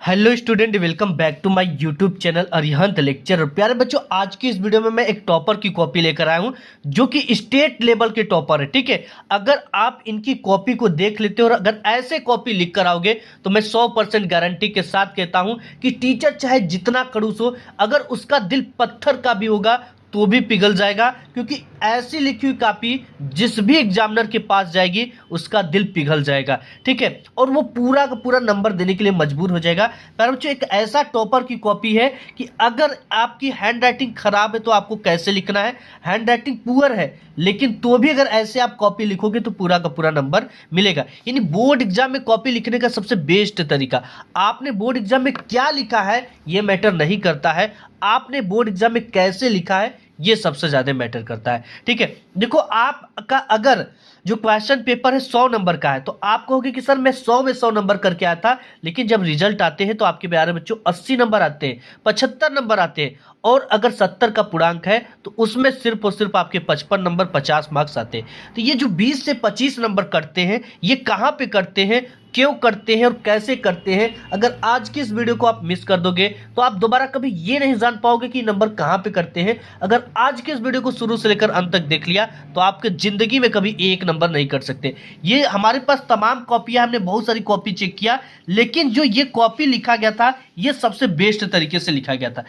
Hello student, welcome back to my YouTube channel Arihant lecture. प्यारे बच्चों, आज की इस वीडियो में मैं एक टॉपर की कॉपी लेकर आया हूं जो कि स्टेट लेवल के टॉपर है। ठीक है, अगर आप इनकी कॉपी को देख लेते हो और अगर ऐसे कॉपी लिख कर आओगे तो मैं 100% गारंटी के साथ कहता हूं कि टीचर चाहे जितना खड़ूस हो, अगर उसका दिल पत्थर का भी होगा तो भी पिघल जाएगा, क्योंकि ऐसी लिखी हुई कॉपी जिस भी एग्जामिनर के पास जाएगी उसका दिल पिघल जाएगा। ठीक है, और वो पूरा का पूरा नंबर देने के लिए मजबूर हो जाएगा। पर बच्चों, एक ऐसा टॉपर की कॉपी है कि अगर आपकी हैंड राइटिंग खराब है तो आपको कैसे लिखना है, हैंड राइटिंग पुअर है लेकिन तो भी अगर ऐसे आप कॉपी लिखोगे तो पूरा का पूरा नंबर मिलेगा। यानी बोर्ड एग्जाम में कॉपी लिखने का सबसे बेस्ट तरीका, आपने बोर्ड एग्जाम में क्या लिखा है ये मैटर नहीं करता है, आपने बोर्ड एग्जाम में कैसे लिखा है ये सबसे ज्यादा मैटर करता है। ठीक है, देखो आपका अगर जो क्वेश्चन पेपर है 100 नंबर का है तो आप कहोगे कि सर मैं 100 में 100 नंबर करके आया था, लेकिन जब रिजल्ट आते हैं तो आपके प्यारे बच्चों 80 नंबर आते हैं, 75 नंबर आते हैं, और अगर 70 का पूर्णांक है तो उसमें सिर्फ और सिर्फ आपके 55 नंबर 50 मार्क्स आते हैं। तो ये जो 20 से 25 नंबर कटते हैं ये कहाँ पे करते हैं, क्यों करते हैं और कैसे करते हैं, अगर आज की इस वीडियो को आप मिस कर दोगे तो आप दोबारा कभी ये नहीं जान पाओगे कि नंबर कहाँ पे करते हैं। अगर आज के इस वीडियो को शुरू से लेकर अंत तक देख लिया तो आपके जिंदगी में कभी एक नंबर नहीं कर सकते। ये हमारे पास तमाम कॉपियां, हमने बहुत सारी कॉपी चेक किया, लेकिन जो ये कॉपी लिखा गया था ये सबसे बेस्ट तरीके से लिखा गया था।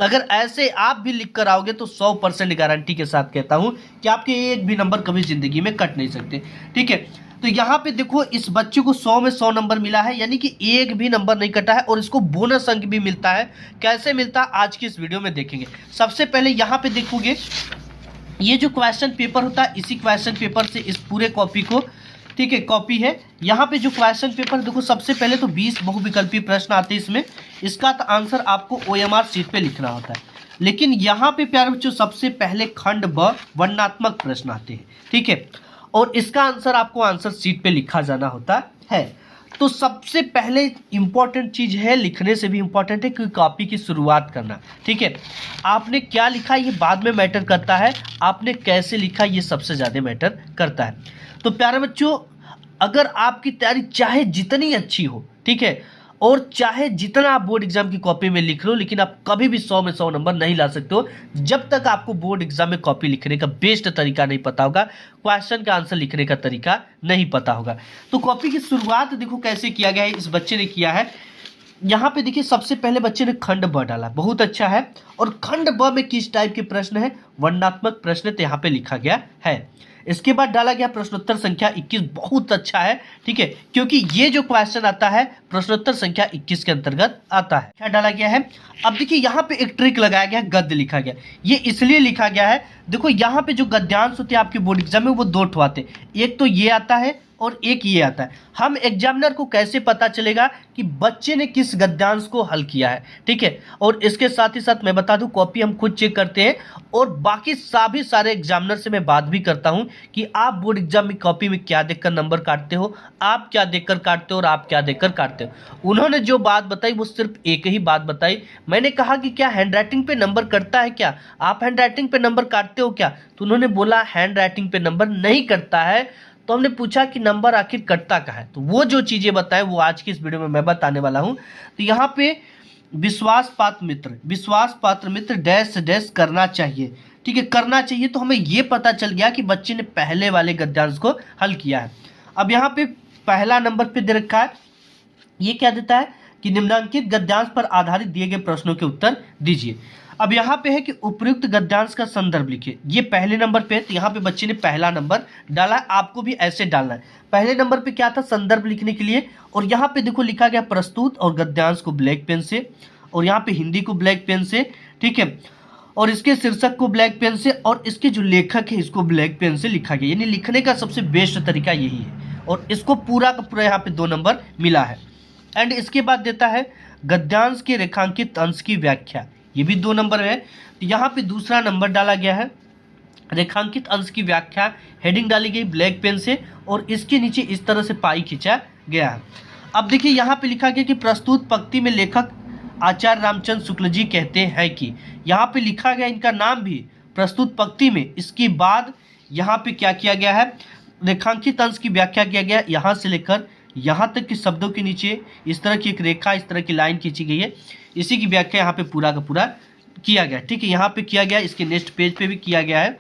अगर ऐसे आप भी लिख कर आओगे तो 100% गारंटी के साथ कहता हूं कि आपके एक भी नंबर कभी जिंदगी में कट नहीं सकते। ठीक है, तो यहाँ पे देखो इस बच्चे को 100 में 100 नंबर मिला है, यानी कि एक भी नंबर नहीं कटा है, और इसको बोनस अंक भी मिलता है। कैसे मिलता है आज की इस वीडियो में देखेंगे। सबसे पहले यहाँ पे देखोगे ये जो क्वेश्चन पेपर होता है, इसी क्वेश्चन पेपर से इस पूरे कॉपी को, ठीक है, कॉपी है। यहाँ पे जो क्वेश्चन पेपर देखो, सबसे पहले तो 20 बहुविकल्पीय प्रश्न आते हैं इसमें, इसका तो आंसर आपको OMR शीट पे लिखना होता है। लेकिन यहाँ पे प्यारे बच्चों सबसे पहले खंड ब वर्णनात्मक प्रश्न आते हैं। ठीक है, और इसका आंसर आपको आंसर शीट पे लिखा जाना होता है। तो सबसे पहले इंपॉर्टेंट चीज है, लिखने से भी इंपॉर्टेंट है कि कॉपी की शुरुआत करना। ठीक है, आपने क्या लिखा ये बाद में मैटर करता है, आपने कैसे लिखा ये सबसे ज्यादा मैटर करता है। तो प्यारे बच्चों, अगर आपकी तैयारी चाहे जितनी अच्छी हो, ठीक है, और चाहे जितना आप बोर्ड एग्जाम की कॉपी में लिख लो, लेकिन आप कभी भी 100 में 100 नंबर नहीं ला सकते हो जब तक आपको बोर्ड एग्जाम में कॉपी लिखने का बेस्ट तरीका नहीं पता होगा, क्वेश्चन का आंसर लिखने का तरीका नहीं पता होगा। तो कॉपी की शुरुआत देखो कैसे किया गया है, इस बच्चे ने किया है। यहाँ पे देखिए सबसे पहले बच्चे ने खंड ब डाला, बहुत अच्छा है। और खंड ब में किस टाइप के प्रश्न है, वर्णनात्मक प्रश्न तो यहाँ पे लिखा गया है। इसके बाद डाला गया प्रश्नोत्तर संख्या 21, बहुत अच्छा है। ठीक है, क्योंकि ये जो क्वेश्चन आता है प्रश्नोत्तर संख्या 21 के अंतर्गत आता है। क्या डाला गया है, अब देखिए यहाँ पे एक ट्रिक लगाया गया, गद्य लिखा गया। ये इसलिए लिखा गया है, देखो यहाँ पे जो गद्यांश होते हैं आपके बोर्ड एग्जाम में वो दो ठो आते हैं, एक तो ये आता है और एक ये आता है। हम एग्जामिनर को कैसे पता चलेगा कि बच्चे ने किस गद्यांश को हल किया है। ठीक है, और इसके साथ ही साथ मैं बता दूं कॉपी हम खुद चेक करते हैं, और बाकी सभी सारे एग्जामिनर से मैं बात भी करता हूं कि आप बोर्ड एग्जाम में कॉपी में क्या देखकर नंबर काटते हो, आप क्या देखकर काटते हो और आप क्या देखकर काटते हो। उन्होंने जो बात बताई वो सिर्फ एक ही बात बताई। मैंने कहा कि क्या हैंड राइटिंग पे नंबर कटता है, क्या आप हैंड राइटिंग पे नंबर काटते हो क्या, तो उन्होंने बोला हैंड राइटिंग पे नंबर नहीं कटता है। तो हमने पूछा कि नंबर आखिर कटता कहाँ है, तो वो जो चीजें बताए वो आज की इस वीडियो में मैं बताने वाला हूं। तो यहाँ पे विश्वास पात्र मित्र डैश डैश करना चाहिए। ठीक है, करना चाहिए, तो हमें ये पता चल गया कि बच्चे ने पहले वाले गद्यांश को हल किया है। अब यहाँ पे पहला नंबर पे दे रखा है, ये क्या देता है कि निम्नांकित गद्यांश पर आधारित दिए गए प्रश्नों के उत्तर दीजिए। अब यहाँ पे है कि उपयुक्त गद्यांश का संदर्भ लिखिए, ये पहले नंबर पे है। तो यहाँ पे बच्चे ने पहला नंबर डाला, आपको भी ऐसे डालना है। पहले नंबर पे क्या था, संदर्भ लिखने के लिए, और यहाँ पे देखो लिखा गया प्रस्तुत और गद्यांश को ब्लैक पेन से, और यहाँ पे हिंदी को ब्लैक पेन से। ठीक है, और इसके शीर्षक को ब्लैक पेन से, और इसके जो लेखक है इसको ब्लैक पेन से लिखा गया। यानी लिखने का सबसे बेस्ट तरीका यही है, और इसको पूरा का पूरा यहाँ पे 2 नंबर मिला है। एंड इसके बाद देता है गद्यांश के रेखांकित अंश की व्याख्या, ये भी 2 नंबर है। तो यहाँ पे दूसरा नंबर डाला गया है, रेखांकित अंश की व्याख्या, हेडिंग डाली गई ब्लैक पेन से, और इसके नीचे इस तरह से पाई खींचा गया है। अब देखिए यहाँ पे लिखा गया कि प्रस्तुत पंक्ति में लेखक आचार्य रामचंद्र शुक्ल जी कहते हैं कि, यहाँ पे लिखा गया इनका नाम भी प्रस्तुत पंक्ति में। इसके बाद यहाँ पे क्या किया गया है, रेखांकित अंश की व्याख्या किया गया, यहाँ से लेकर यहाँ तक के शब्दों के नीचे इस तरह की एक रेखा, इस तरह की लाइन खींची गई है। इसी की व्याख्या यहाँ पे पूरा का पूरा किया गया, ठीक है। यहाँ पे किया गया, इसके नेक्स्ट पेज पे भी किया गया है।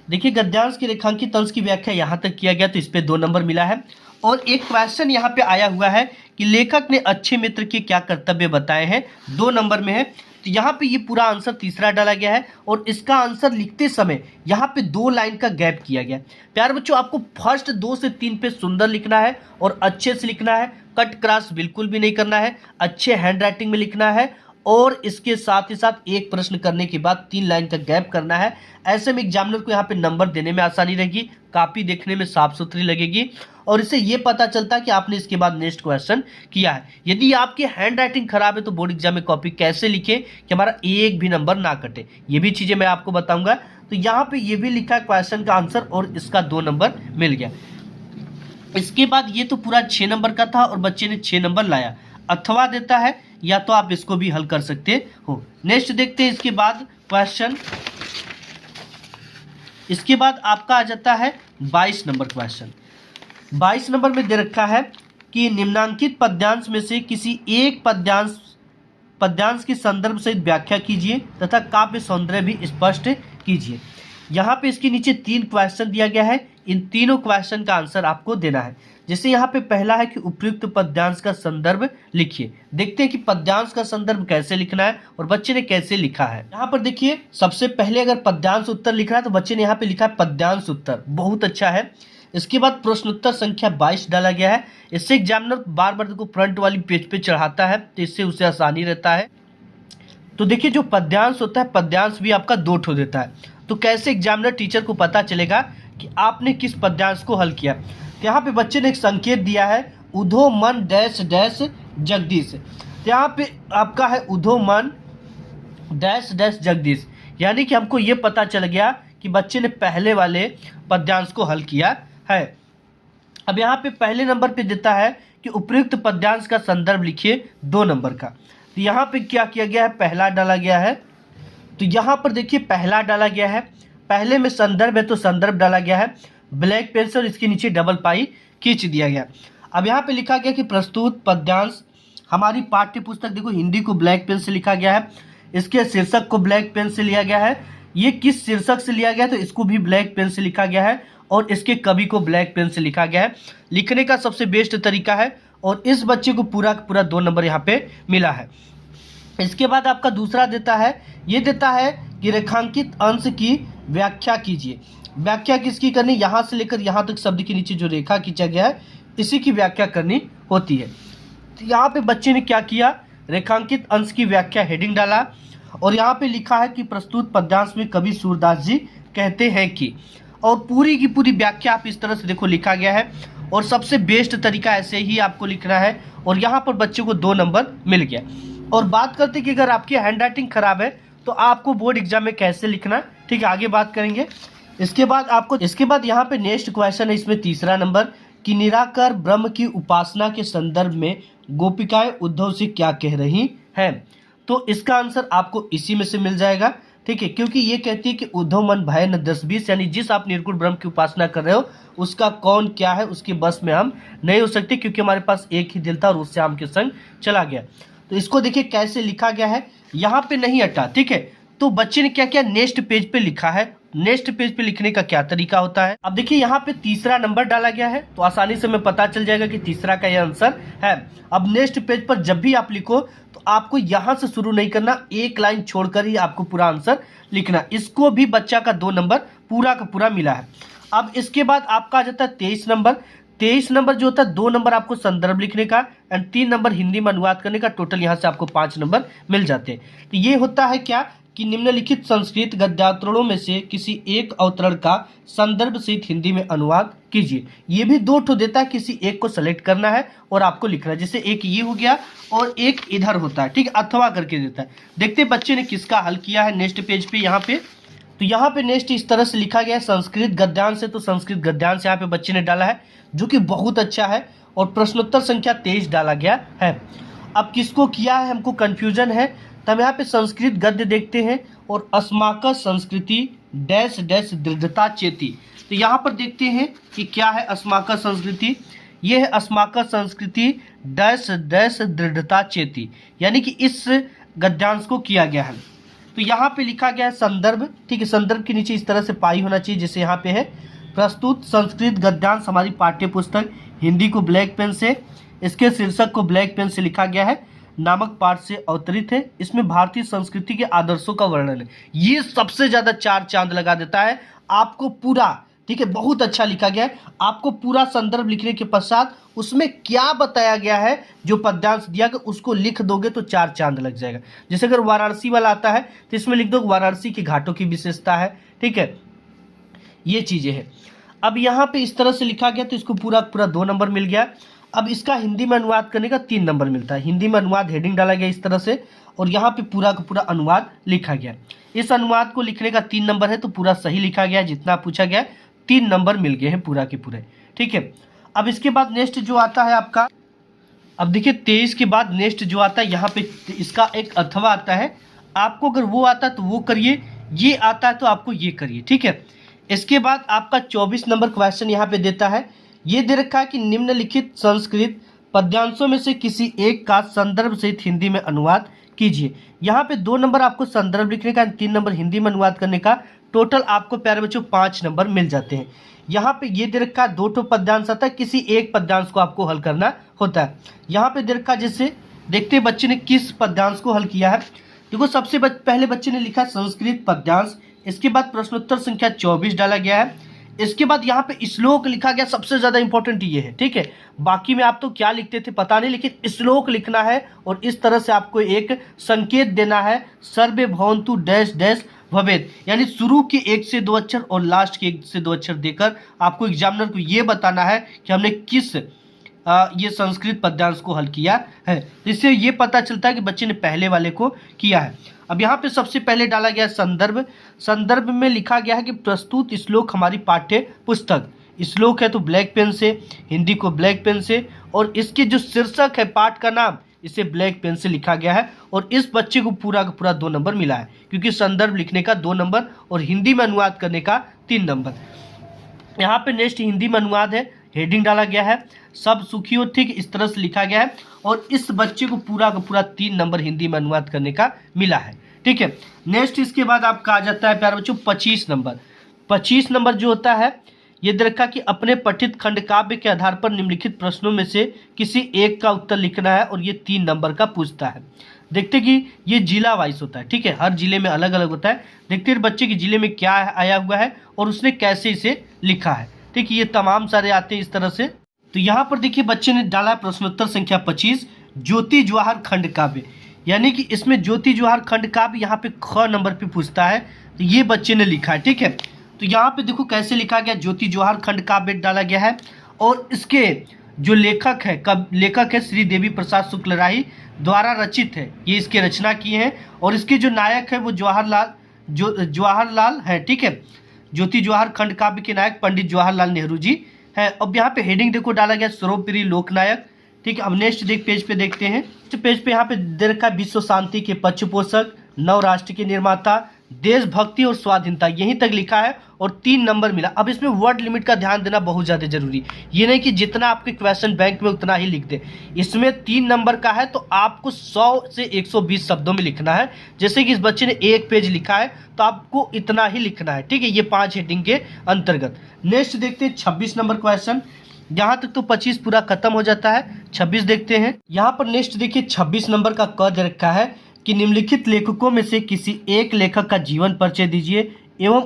देखिए गद्यांश के रेखांकित अंश की व्याख्या यहाँ तक किया गया, तो इस पे 2 नंबर मिला है। और एक क्वेश्चन यहाँ पे आया हुआ है कि लेखक ने अच्छे मित्र के क्या कर्तव्य बताए हैं, 2 नंबर में है। तो यहाँ पे ये पूरा आंसर तीसरा डाला गया है और इसका आंसर लिखते समय यहाँ पे 2 लाइन का गैप किया गया। प्यारे बच्चों, आपको फर्स्ट 2 से 3 पे सुंदर लिखना है और अच्छे से लिखना है, कट क्रॉस बिल्कुल भी नहीं करना है, अच्छे हैंड राइटिंग में लिखना है और इसके साथ ही साथ एक प्रश्न करने के बाद 3 लाइन का गैप करना है। ऐसे में एग्जामिनर को यहाँ पे नंबर देने में आसानी रहेगी, कॉपी देखने में साफ सुथरी लगेगी और इससे ये पता चलता है कि आपने इसके बाद नेक्स्ट क्वेश्चन किया है। यदि आपकी हैंड राइटिंग खराब है तो बोर्ड एग्जाम में कॉपी कैसे लिखें कि हमारा एक भी नंबर ना कटे, ये भी चीज़ें मैं आपको बताऊंगा। तो यहाँ पे ये भी लिखा है क्वेश्चन का आंसर और इसका 2 नंबर मिल गया। इसके बाद ये तो पूरा 6 नंबर का था और बच्चे ने 6 नंबर लाया। अथवा देता है या तो आप इसको भी हल कर सकते हो। नेक्स्ट देखते हैं इसके बाद क्वेश्चन। इसके बाद आपका आ जाता है 22 नंबर क्वेश्चन। 22 नंबर में दे रखा है कि निम्नांकित पद्यांश में से किसी एक पद्यांश के संदर्भ सहित व्याख्या कीजिए तथा काव्य सौंदर्य भी स्पष्ट कीजिए। यहाँ पे इसके नीचे 3 क्वेश्चन दिया गया है, इन तीनों क्वेश्चन का आंसर आपको देना है। जैसे यहाँ पे पहला है कि उपयुक्त पद्यांश का संदर्भ लिखिए। देखते हैं कि पद्यांश का संदर्भ कैसे लिखना है और बच्चे ने कैसे लिखा है। यहाँ पर देखिए सबसे पहले अगर पद्यांश उत्तर लिख रहा है तो बच्चे ने यहाँ पे लिखा है पद्यांश उत्तर, बहुत अच्छा है। इसके बाद प्रश्नोत्तर संख्या 22 डाला गया है। इससे एग्जामिनर बार बार को फ्रंट वाली पेज पे चढ़ाता है तो इससे उसे आसानी रहता है। तो देखिए जो पद्यांश होता है, पद्यांश भी आपका 2 ठो देता है। तो कैसे एग्जामिनर टीचर को पता चलेगा कि आपने किस पद्यांश को हल किया। तो यहाँ पे बच्चे ने एक संकेत दिया है, उधो मन डैश डैश जगदीश। तो यहाँ पे आपका है उधो मन डैश डैश जगदीश, यानी कि हमको ये पता चल गया कि बच्चे ने पहले वाले पद्यांश को हल किया है। अब यहाँ पे पहले नंबर पे देता है कि उपयुक्त पद्यांश का संदर्भ लिखिए, 2 नंबर का। तो यहाँ पे क्या किया गया है, पहला डाला गया है। तो यहाँ पर देखिए पहला डाला गया है, पहले में संदर्भ है तो संदर्भ डाला गया है, ब्लैक पेन से और इसके नीचे डबल पाई खींच दिया गया। अब यहाँ पे लिखा गया कि प्रस्तुत पद्यांश हमारी पाठ्य पुस्तक, देखो हिंदी को ब्लैक पेन से लिखा गया है, इसके शीर्षक को ब्लैक पेन से लिया गया है, ये किस शीर्षक से लिया गया तो इसको भी ब्लैक पेन से लिखा गया है और इसके कवि को ब्लैक पेन से लिखा गया है। लिखने का सबसे बेस्ट तरीका है और इस बच्चे को पूरा पूरा 2 नंबर यहाँ पे मिला है। इसके बाद आपका दूसरा देता है, ये देता है कि रेखांकित अंश की व्याख्या कीजिए। व्याख्या किसकी करनी, यहाँ से लेकर यहाँ तक शब्द के नीचे जो रेखा खींचा गया है इसी की व्याख्या करनी होती है। तो यहाँ पे बच्चे ने क्या किया, रेखांकित अंश की व्याख्या हेडिंग डाला और यहाँ पे लिखा है कि प्रस्तुत पद्यांश में कवि सूरदास जी कहते हैं कि, और पूरी की पूरी व्याख्या आप इस तरह से देखो लिखा गया है और सबसे बेस्ट तरीका ऐसे ही आपको लिखना है और यहाँ पर बच्चे को 2 नंबर मिल गया। और बात करते कि अगर आपकी हैंड राइटिंग खराब है तो आपको बोर्ड एग्जाम में कैसे लिखना, ठीक है, आगे बात करेंगे। इसके बाद यहाँ पे नेक्स्ट क्वेश्चन है, इसमें तीसरा नंबर कि निराकार ब्रह्म की उपासना के संदर्भ में गोपिकाएं उद्धव से क्या कह रही हैं। तो इसका आंसर आपको इसी में से मिल जाएगा, ठीक है, क्योंकि ये कहती है कि उद्धव मन भय न 10-20, यानी जिस आप निर्गुण ब्रह्म की उपासना कर रहे हो उसका कौन क्या है उसके बस में हम नहीं हो सकते, क्योंकि हमारे पास एक ही दिल था और उससे आम के संग चला गया। तो इसको देखिए कैसे लिखा गया है, यहाँ पे नहीं हटा, ठीक है। तो बच्चे ने क्या किया, नेक्स्ट पेज पे लिखा है। नेक्स्ट पेज पे लिखने का क्या तरीका होता है, अब देखिए यहाँ पे तीसरा नंबर डाला गया है तो आसानी से हमें पता चल जाएगा कि तीसरा का यह आंसर है। अब नेक्स्ट पेज पर जब भी आप लिखो तो आपको यहाँ से शुरू नहीं करना, एक लाइन छोड़कर ही आपको पूरा आंसर लिखना। इसको भी बच्चा का 2 नंबर पूरा का पूरा मिला है। अब इसके बाद आपका आ जाता है 23 नंबर। 23 नंबर जो होता है 2 नंबर आपको संदर्भ लिखने का एंड 3 नंबर हिंदी में अनुवाद करने का, टोटल यहाँ से आपको 5 नंबर मिल जाते हैं। तो ये होता है क्या कि निम्नलिखित संस्कृत गद्यावतरणों में से किसी एक अवतरण का संदर्भ सहित हिंदी में अनुवाद कीजिए। ये भी 2 ठो देता है, किसी एक को सेलेक्ट करना है और आपको लिखना है। जैसे एक ये हो गया और एक इधर होता है, ठीक है, अथवा करके देता है। देखते हैं बच्चे ने किसका हल किया है नेक्स्ट पेज पे। यहाँ पे तो यहाँ पे नेक्स्ट इस तरह से लिखा गया है संस्कृत गद्यांश है, तो संस्कृत गद्यांश यहाँ पे बच्चे ने डाला है जो कि बहुत अच्छा है और प्रश्नोत्तर संख्या 23 डाला गया है। अब किसको किया है हमको कंफ्यूजन है, तो हम यहाँ पे संस्कृत गद्य देखते हैं और अस्माकं संस्कृति डैश डैश दृढ़ता चेती। तो यहाँ पर देखते हैं कि क्या है अस्माकं संस्कृति, ये है अस्माकं संस्कृति डैश डैश दृढ़ता चेती, यानी कि इस गद्यांश को किया गया है। तो यहाँ पे लिखा गया है संदर्भ, ठीक है। संदर्भ के नीचे इस तरह से पाई होना चाहिए, जैसे यहाँ पे है प्रस्तुत संस्कृत गद्यांश हमारी पाठ्य पुस्तक हिंदी को ब्लैक पेन से, इसके शीर्षक को ब्लैक पेन से लिखा गया है, नामक पाठ से अवतरित है, इसमें भारतीय संस्कृति के आदर्शों का वर्णन है। ये सबसे ज्यादा 4 चांद लगा देता है आपको पूरा, ठीक है। बहुत अच्छा लिखा गया है। आपको पूरा संदर्भ लिखने के पश्चात उसमें क्या बताया गया है, जो पद्यांश दिया गया उसको लिख दोगे तो 4 चांद लग जाएगा। जैसे अगर वाराणसी वाला आता है तो इसमें लिख दो वाराणसी के घाटों की विशेषता है, ठीक है। ये चीजें हैं। अब यहाँ पे इस तरह से लिखा गया तो इसको पूरा पूरा 2 नंबर मिल गया। अब इसका हिंदी में अनुवाद करने का 3 नंबर मिलता है। हिंदी में अनुवाद हेडिंग डाला गया इस तरह से, और यहाँ पे पूरा का पूरा अनुवाद लिखा गया। इस अनुवाद को लिखने का 3 नंबर है, तो पूरा सही लिखा गया, जितना पूछा गया 3 नंबर मिल गए हैं पूरा के पूरे, ठीक है। अब इसके बाद नेक्स्ट जो आता है आपका, अब देखिए 23 के बाद नेक्स्ट जो आता है यहाँ पे इसका एक अथवा आता है। आपको अगर वो आता है तो वो करिए, ये आता है तो आपको ये करिए, ठीक है। इसके बाद आपका 24 नंबर क्वेश्चन यहाँ पे देता है। ये दे रखा है कि निम्नलिखित संस्कृत पद्यांशों में से किसी एक का संदर्भ सहित हिंदी में अनुवाद कीजिए। यहाँ पे 2 नंबर आपको संदर्भ लिखने का, 3 नंबर हिंदी में अनुवाद करने का, टोटल आपको प्यारे बच्चों 5 नंबर मिल जाते हैं। यहाँ पे ये दे रखा है 2 ठो पद्यांश आता है, किसी एक पद्यांश को आपको हल करना होता है। यहाँ पे दे रखा है, जैसे देखते हैं बच्चे ने किस पद्यांश को हल किया है। देखो सबसे पहले बच्चे ने लिखा संस्कृत पद्यांश, इसके बाद प्रश्नोत्तर संख्या 24 डाला गया है। इसके बाद यहाँ पे श्लोक लिखा गया, सबसे ज्यादा इंपॉर्टेंट ये है, ठीक है। बाकी में आप तो क्या लिखते थे पता नहीं, लेकिन श्लोक लिखना है और इस तरह से आपको एक संकेत देना है, सर्वे भवन्तु डैश डैश भवेत्, यानी शुरू के 1 से 2 अक्षर और लास्ट के 1 से 2 अक्षर देकर आपको एग्जामिनर को ये बताना है कि हमने किस ये संस्कृत पद्यांश को हल किया है। इससे ये पता चलता है कि बच्चे ने पहले वाले को किया है। अब यहाँ पे सबसे पहले डाला गया संदर्भ। संदर्भ में लिखा गया है कि प्रस्तुत श्लोक हमारी पाठ्य पुस्तक, श्लोक है तो ब्लैक पेन से, हिंदी को ब्लैक पेन से, और इसके जो शीर्षक है पाठ का नाम, इसे ब्लैक पेन से लिखा गया है। और इस बच्चे को पूरा का पूरा 2 नंबर मिला है, क्योंकि संदर्भ लिखने का 2 नंबर और हिंदी में अनुवाद करने का 3 नंबर। यहाँ पे नेक्स्ट हिंदी में अनुवाद है, हेडिंग डाला गया है, सब सुखी हो, ठीक, इस तरह से लिखा गया है। और इस बच्चे को पूरा का पूरा 3 नंबर हिंदी में अनुवाद करने का मिला है, ठीक है। नेक्स्ट इसके बाद आपका आ जाता है प्यारे बच्चों 25 नंबर। 25 नंबर जो होता है, ये दे रखा कि अपने पठित खंड काव्य के आधार पर निम्नलिखित प्रश्नों में से किसी एक का उत्तर लिखना है, और ये 3 नंबर का पूछता है। देखते कि ये जिला वाइज होता है, ठीक है, हर जिले में अलग अलग होता है। देखते हैं बच्चे के जिले में क्या आया हुआ है और उसने कैसे इसे लिखा है, ठीक है। ये तमाम सारे आते हैं इस तरह से। तो यहाँ पर देखिए बच्चे ने डाला प्रश्नोत्तर संख्या 25 ज्योति जवाहर खंड काव्य, यानी कि इसमें ज्योति जवाहर खंड काव्य यहाँ पे ख नंबर पे पूछता है, तो ये बच्चे ने लिखा है, ठीक है। तो यहाँ पे देखो कैसे लिखा गया, ज्योति जवाहर खंड काव्य डाला गया है, और इसके जो लेखक है श्री देवी प्रसाद शुक्ल राही द्वारा रचित है, ये इसके रचना किए हैं। और इसके जो नायक है वो जवाहरलाल है, ठीक है। ज्योति जवाहर खंड काव्य के नायक पंडित जवाहरलाल नेहरू जी है। अब यहाँ पे हेडिंग देखो डाला गया सर्वप्रिय लोकनायक, ठीक है। अब नेक्स्ट पेज पे देखते हैं, पेज पे यहाँ पे दे रखा है विश्व शांति के पक्षपोषक, नव राष्ट्र के निर्माता, देशभक्ति और स्वाधीनता, यहीं तक लिखा है और 3 नंबर मिला। अब इसमें वर्ड लिमिट का ध्यान देना बहुत ज़्यादा जरूरी, ये नहीं कि जितना आपके क्वेश्चन बैंक में उतना ही लिख दे। इसमें 3 नंबर का है तो आपको 100 से 120 शब्दों में लिखना है। जैसे कि इस बच्चे ने 1 पेज लिखा है तो आपको इतना ही लिखना है, ठीक है, ये 5 हेडिंग के अंतर्गत। नेक्स्ट देखते हैं 26 नंबर क्वेश्चन। यहाँ तक तो 25 पूरा खत्म हो जाता है, 26 देखते हैं। यहाँ पर नेक्स्ट देखिए 26 नंबर का क दे रखा है कि निम्नलिखित लेखकों में से किसी एक लेखक का जीवन परिचय दीजिए एवं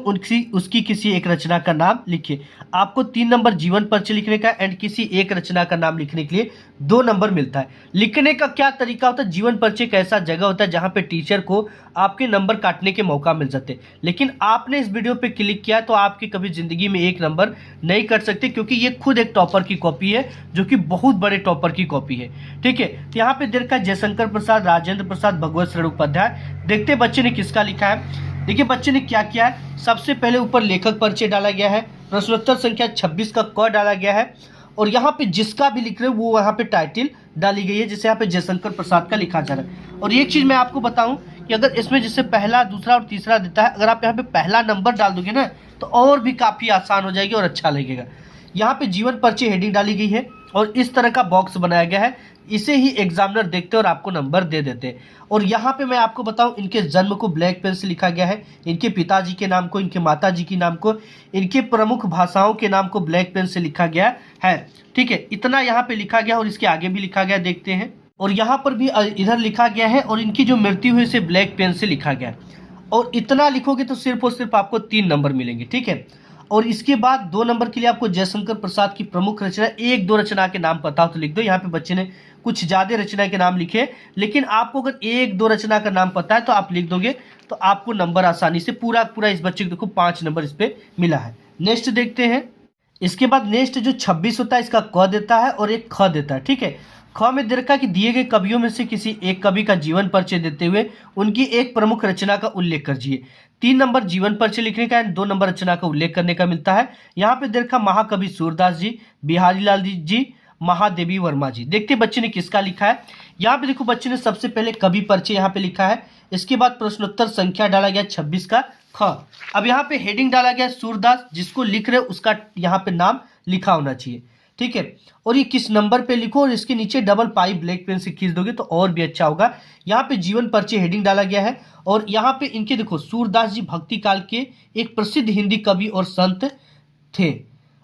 उसकी किसी एक रचना का नाम लिखिए। आपको 3 नंबर जीवन परिचय लिखने का एंड किसी एक रचना का नाम लिखने के लिए 2 नंबर मिलता है। लिखने का क्या तरीका होता है, जीवन परिचय एक ऐसा जगह होता है जहां पे टीचर को आपके नंबर काटने के मौका मिल जाते हैं, लेकिन आपने इस वीडियो पे क्लिक किया तो आपकी कभी जिंदगी में 1 नंबर नहीं कट सकते, क्योंकि ये खुद एक टॉपर की कॉपी है, जो कि बहुत बड़े टॉपर की कॉपी है, ठीक है। तो यहाँ पे देखा जयशंकर प्रसाद, राजेंद्र प्रसाद, भगवत शरण उपाध्याय। देखते बच्चे ने किसका लिखा है। देखिए बच्चे ने क्या किया है, सबसे पहले ऊपर लेखक परिचय डाला गया है, प्रश्नोत्तर संख्या 26 का क डाला गया है, और यहाँ पे जिसका भी लिख रहे हो वो वहाँ पे टाइटल डाली गई है, जैसे यहाँ पे जयशंकर प्रसाद का लिखा जा रहा है। और एक चीज़ मैं आपको बताऊं कि अगर इसमें जैसे पहला, दूसरा और तीसरा देता है, अगर आप यहाँ पे पहला नंबर डाल दोगे ना तो और भी काफ़ी आसान हो जाएगी और अच्छा लगेगा। यहाँ पे जीवन परिचय हेडिंग डाली गई है, और इस तरह का बॉक्स बनाया गया है। इसे ही एग्जामिनर देखते हैं और आपको नंबर दे देते हैं। और यहाँ पे मैं आपको बताऊं, इनके जन्म को ब्लैक पेन से लिखा गया है, इनके पिताजी के नाम को, इनके माताजी के नाम को, इनके प्रमुख भाषाओं के नाम को ब्लैक पेन से लिखा गया है। ठीक है, इतना यहाँ पे लिखा गया और इसके आगे भी लिखा गया, देखते हैं। और यहाँ पर भी इधर लिखा गया है और इनकी जो मृत्यु हुई इसे ब्लैक पेन से लिखा गया है। और इतना लिखोगे तो सिर्फ और सिर्फ आपको 3 नंबर मिलेंगे। ठीक है, और इसके बाद 2 नंबर के लिए आपको जयशंकर प्रसाद की प्रमुख रचना, 1-2 रचना के नाम पता हो तो लिख दो। यहाँ पे बच्चे ने कुछ ज्यादा रचना के नाम लिखे, लेकिन आपको अगर 1-2 रचना का नाम पता है तो आप लिख दोगे तो आपको नंबर आसानी से पूरा इस बच्चे को देखो 5 नंबर इस पे मिला है। नेक्स्ट देखते हैं। इसके बाद नेक्स्ट जो 26 होता है इसका क देता है और एक ख देता है। ठीक है, ख में दे रखा कि दिए गए कवियों में से किसी एक कवि का जीवन परिचय देते हुए उनकी एक प्रमुख रचना का उल्लेख कीजिए। 3 नंबर जीवन परिचय लिखने का है, 2 नंबर रचना का उल्लेख करने का मिलता है। यहाँ पे दे रखा महाकवि सूरदास जी, बिहारी लाल जी, महादेवी वर्मा जी। देखते बच्चे ने किसका लिखा है। यहाँ पे देखो बच्चे ने सबसे पहले कवि परिचय यहाँ पे लिखा है। इसके बाद प्रश्नोत्तर संख्या डाला गया 26 का ख। अब यहाँ पे हेडिंग डाला गया सूरदास, जिसको लिख रहे उसका यहाँ पे नाम लिखा होना चाहिए। ठीक है, और ये किस नंबर पे लिखो और इसके नीचे डबल पाई ब्लैक पेन से खींच दोगे तो और भी अच्छा होगा। यहाँ पे जीवन परिचय हेडिंग डाला गया है और यहाँ पे इनके देखो सूरदास जी भक्ति काल के एक प्रसिद्ध हिंदी कवि और संत थे।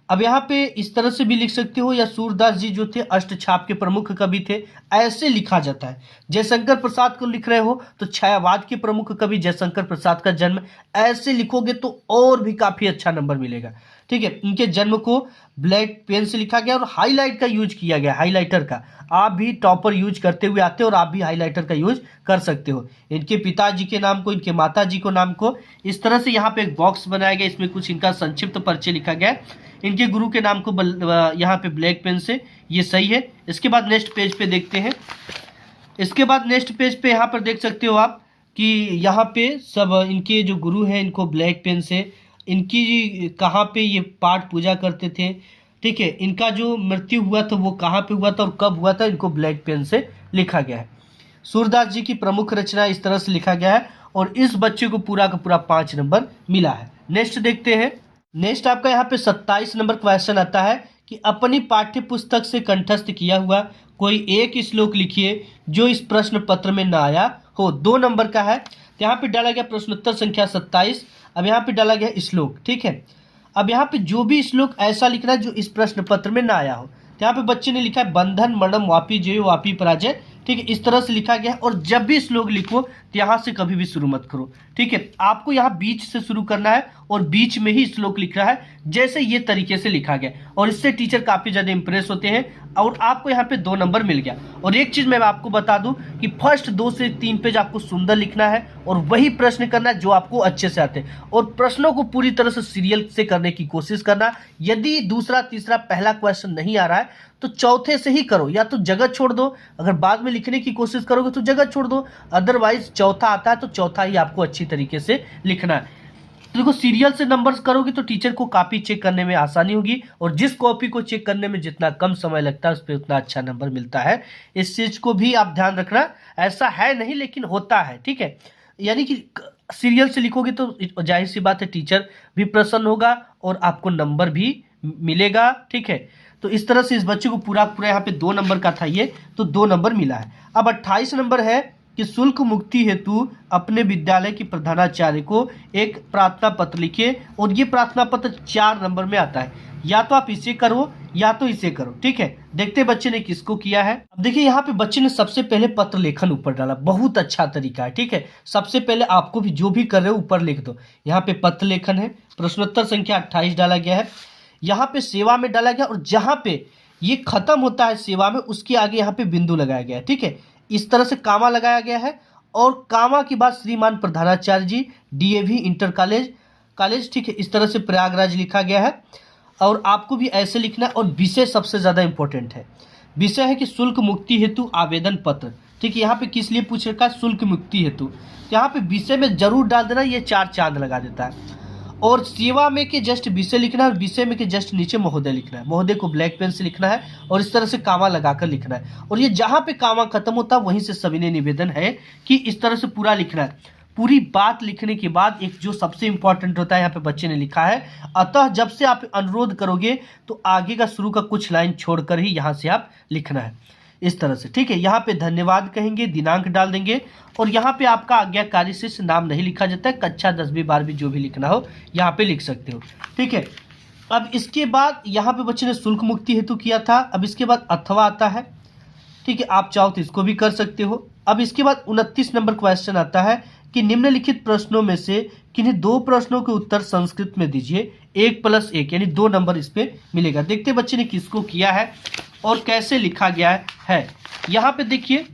अब यहाँ पे इस तरह से भी लिख सकते हो, या सूरदास जी जो थे अष्टछाप के प्रमुख कवि थे, ऐसे लिखा जाता है। जयशंकर प्रसाद को लिख रहे हो तो छायावाद के प्रमुख कवि जयशंकर प्रसाद का जन्म, ऐसे लिखोगे तो और भी काफी अच्छा नंबर मिलेगा। ठीक है, इनके जन्म को ब्लैक पेन से लिखा गया और हाईलाइट का यूज किया गया, हाईलाइटर का। आप भी टॉपर यूज करते हुए आते हो और आप भी हाईलाइटर का यूज कर सकते हो। इनके पिताजी के नाम को, इनके माताजी को नाम को इस तरह से यहाँ पे एक बॉक्स बनाया गया, इसमें कुछ इनका संक्षिप्त परिचय लिखा गया है। इनके गुरु के नाम को यहाँ पे ब्लैक पेन से, ये सही है। इसके बाद नेक्स्ट पेज पे देखते हैं। इसके बाद नेक्स्ट पेज पे यहाँ पर देख सकते हो आप कि यहाँ पे सब इनके जो गुरु हैं इनको ब्लैक पेन से, इनकी कहाँ पे ये पाठ पूजा करते थे। ठीक है, इनका जो मृत्यु हुआ था वो कहाँ पे हुआ था और कब हुआ था, इनको ब्लैक पेन से लिखा गया है। सूरदास जी की प्रमुख रचना इस तरह से लिखा गया है और इस बच्चे को पूरा का पूरा 5 नंबर मिला है। नेक्स्ट देखते हैं। नेक्स्ट आपका यहाँ पे 27 नंबर क्वेश्चन आता है कि अपनी पाठ्य पुस्तक से कंठस्थ किया हुआ कोई एक श्लोक लिखिए जो इस प्रश्न पत्र में ना आया हो। 2 नंबर का है, तो यहाँ पे डाला गया प्रश्नोत्तर संख्या 27। अब यहाँ पे डाला गया श्लोक। ठीक है, अब यहाँ पे जो भी श्लोक ऐसा लिखना है जो इस प्रश्न पत्र में ना आया हो। तो यहाँ पे बच्चे ने लिखा है बंधन मरणम वापी जय वापी पराजय। ठीक है, इस तरह से लिखा गया है। और जब भी श्लोक लिखो तो यहाँ से कभी भी शुरू मत करो। ठीक है, आपको यहाँ बीच से शुरू करना है और बीच में ही श्लोक लिख रहा है, जैसे ये तरीके से लिखा गया। और इससे टीचर काफी ज्यादा इंप्रेस होते हैं और आपको यहाँ पे 2 नंबर मिल गया। और एक चीज मैं आपको बता दूं कि फर्स्ट 2 से 3 पेज आपको सुंदर लिखना है और वही प्रश्न करना है जो आपको अच्छे से आते हैं, और प्रश्नों को पूरी तरह से सीरियल से करने की कोशिश करना। यदि दूसरा तीसरा पहला क्वेश्चन नहीं आ रहा है तो चौथे से ही करो, या तो जगह छोड़ दो। अगर बाद में लिखने की कोशिश करोगे तो जगह छोड़ दो, अदरवाइज चौथा आता है तो चौथा ही आपको अच्छी तरीके से लिखना है। तो देखो सीरियल से नंबर्स करोगे तो टीचर को कॉपी चेक करने में आसानी होगी, और जिस कॉपी को चेक करने में जितना कम समय लगता है उस पर उतना अच्छा नंबर मिलता है। इस चीज को भी आप ध्यान रखना। ऐसा है नहीं लेकिन होता है। ठीक है, यानी कि सीरियल से लिखोगे तो जाहिर सी बात है टीचर भी प्रसन्न होगा और आपको नंबर भी मिलेगा। ठीक है, तो इस तरह से इस बच्चे को पूरा यहाँ पे 2 नंबर का था ये, तो 2 नंबर मिला है। अब 28 नंबर है कि शुल्क मुक्ति हेतु अपने विद्यालय की प्रधानाचार्य को एक प्रार्थना पत्र लिखिए, और ये प्रार्थना पत्र 4 नंबर में आता है। या तो आप इसे करो या तो इसे करो। ठीक है, देखते बच्चे ने किसको किया है। अब देखिए यहाँ पे बच्चे ने सबसे पहले पत्र लेखन ऊपर डाला, बहुत अच्छा तरीका है। ठीक है, सबसे पहले आपको भी जो भी कर रहे हो ऊपर लिख दो। यहाँ पे पत्र लेखन है, प्रश्नोत्तर संख्या 28 डाला गया है। यहाँ पे सेवा में डाला गया और जहाँ पे ये खत्म होता है सेवा में उसके आगे यहाँ पे बिंदु लगाया गया है। ठीक है, इस तरह से कामा लगाया गया है, और कामा के बाद श्रीमान प्रधानाचार्य जी डीएवी इंटर कॉलेज। ठीक है, इस तरह से प्रयागराज लिखा गया है। और आपको भी ऐसे लिखना है। और विषय सबसे ज़्यादा इंपॉर्टेंट है, विषय है कि शुल्क मुक्ति हेतु आवेदन पत्र। ठीक है, यहाँ पे किस लिए पूछ रखा है, शुल्क मुक्ति हेतु। यहाँ पे विषय में जरूर डाल देना, ये 4 चांद लगा देता है। और सेवा में के जस्ट विषय लिखना है और विषय में के जस्ट नीचे महोदय लिखना है। महोदय को ब्लैक पेन से लिखना है और इस तरह से कामा लगाकर लिखना है। और ये जहाँ पे कामा खत्म होता है वहीं से सविनय निवेदन है कि इस तरह से पूरा लिखना है। पूरी बात लिखने के बाद एक जो सबसे इंपॉर्टेंट होता है यहाँ पे बच्चे ने लिखा है, अतः जब से आप अनुरोध करोगे तो आगे का शुरू का कुछ लाइन छोड़कर ही यहाँ से आप लिखना है, इस तरह से, ठीक है। यहाँ पे धन्यवाद कहेंगे, दिनांक डाल देंगे और यहाँ पे आपका आज्ञाकारी शिष्य नाम नहीं लिखा जाता है, कक्षा 10वीं 12वीं जो भी लिखना हो यहाँ पे लिख सकते हो, ठीक है। अब इसके बाद यहाँ पे बच्चे ने शुल्क मुक्ति हेतु किया था। अब इसके बाद अथवा आता है, ठीक है, आप चाहो तो इसको भी कर सकते हो। अब इसके बाद 29 नंबर क्वेश्चन आता है कि निम्नलिखित प्रश्नों में से किन्हीं 2 प्रश्नों के उत्तर संस्कृत में दीजिए, 1+1 यानी 2 नंबर इस पे मिलेगा। देखते हैं बच्चे ने किसको किया है और कैसे लिखा गया है। यहाँ पे देखिए,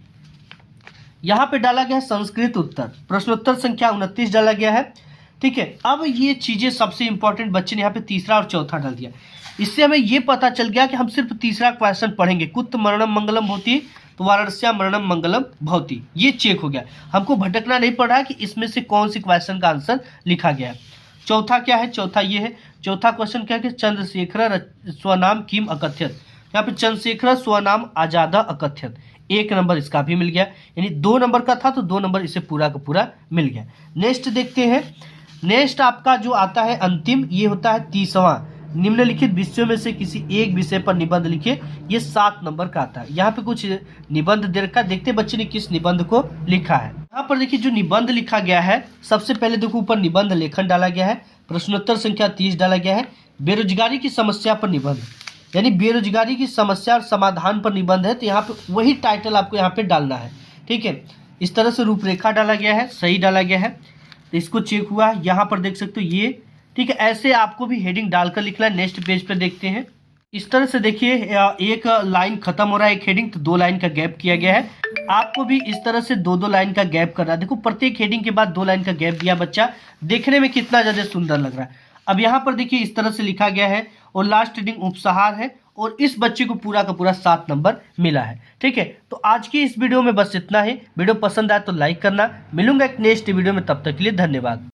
यहाँ पे डाला गया है संस्कृत उत्तर, प्रश्नोत्तर संख्या 29 डाला गया है, ठीक है। अब ये चीजें सबसे इंपॉर्टेंट, बच्चे ने यहाँ पे तीसरा और चौथा डाल दिया। इससे हमें ये पता चल गया कि हम सिर्फ तीसरा क्वेश्चन पढ़ेंगे, कुत्र मरणम मंगलम भवति तो वाराणस्याम मरणम मंगलम भवति, ये चेक हो गया। हमको भटकना नहीं पड़ रहा है कि इसमें से कौन सी क्वेश्चन का आंसर लिखा गया है। चौथा क्या है, चौथा ये है, चौथा क्वेश्चन क्या है कि चंद्रशेखर स्वनाम किम अकथ्यत, यहाँ पे चंद्रशेखर स्वनाम आजादा अकथ्यत, 1 नंबर इसका भी मिल गया, यानी 2 नंबर का था तो 2 नंबर इसे पूरा का पूरा मिल गया। नेक्स्ट देखते हैं, नेक्स्ट आपका जो आता है अंतिम, ये होता है 30वां, निम्नलिखित विषयों में से किसी एक विषय पर निबंध लिखे, ये 7 नंबर का आता है। यहाँ पे कुछ निबंध दे रखा है, देखते बच्चे ने किस निबंध को लिखा है। यहाँ पर देखिए जो निबंध लिखा गया है, सबसे पहले देखो ऊपर निबंध लेखन डाला गया है, प्रश्नोत्तर संख्या 30 डाला गया है, बेरोजगारी की समस्या पर निबंध, यानी बेरोजगारी की समस्या और समाधान पर निबंध है, तो यहाँ पे वही टाइटल आपको यहाँ पे डालना है, ठीक है। इस तरह से रूपरेखा डाला गया है, सही डाला गया है, तो इसको चेक हुआ है। यहाँ पर देख सकते हो ये, ठीक है, ऐसे आपको भी हेडिंग डालकर लिखना है। नेक्स्ट पेज पे देखते हैं, इस तरह से देखिए एक लाइन खत्म हो रहा है, एक हेडिंग, तो 2 लाइन का गैप किया गया है। आपको भी इस तरह से 2-2 लाइन का गैप करना है। देखो प्रत्येक हेडिंग के बाद 2 लाइन का गैप दिया बच्चा, देखने में कितना ज्यादा सुंदर लग रहा है। अब यहाँ पर देखिए इस तरह से लिखा गया है और लास्ट हेडिंग उपसहार है और इस बच्चे को पूरा का पूरा 7 नंबर मिला है, ठीक है। तो आज की इस वीडियो में बस इतना ही। वीडियो पसंद आए तो लाइक करना। मिलूंगा एक नेक्स्ट वीडियो में, तब तक के लिए धन्यवाद।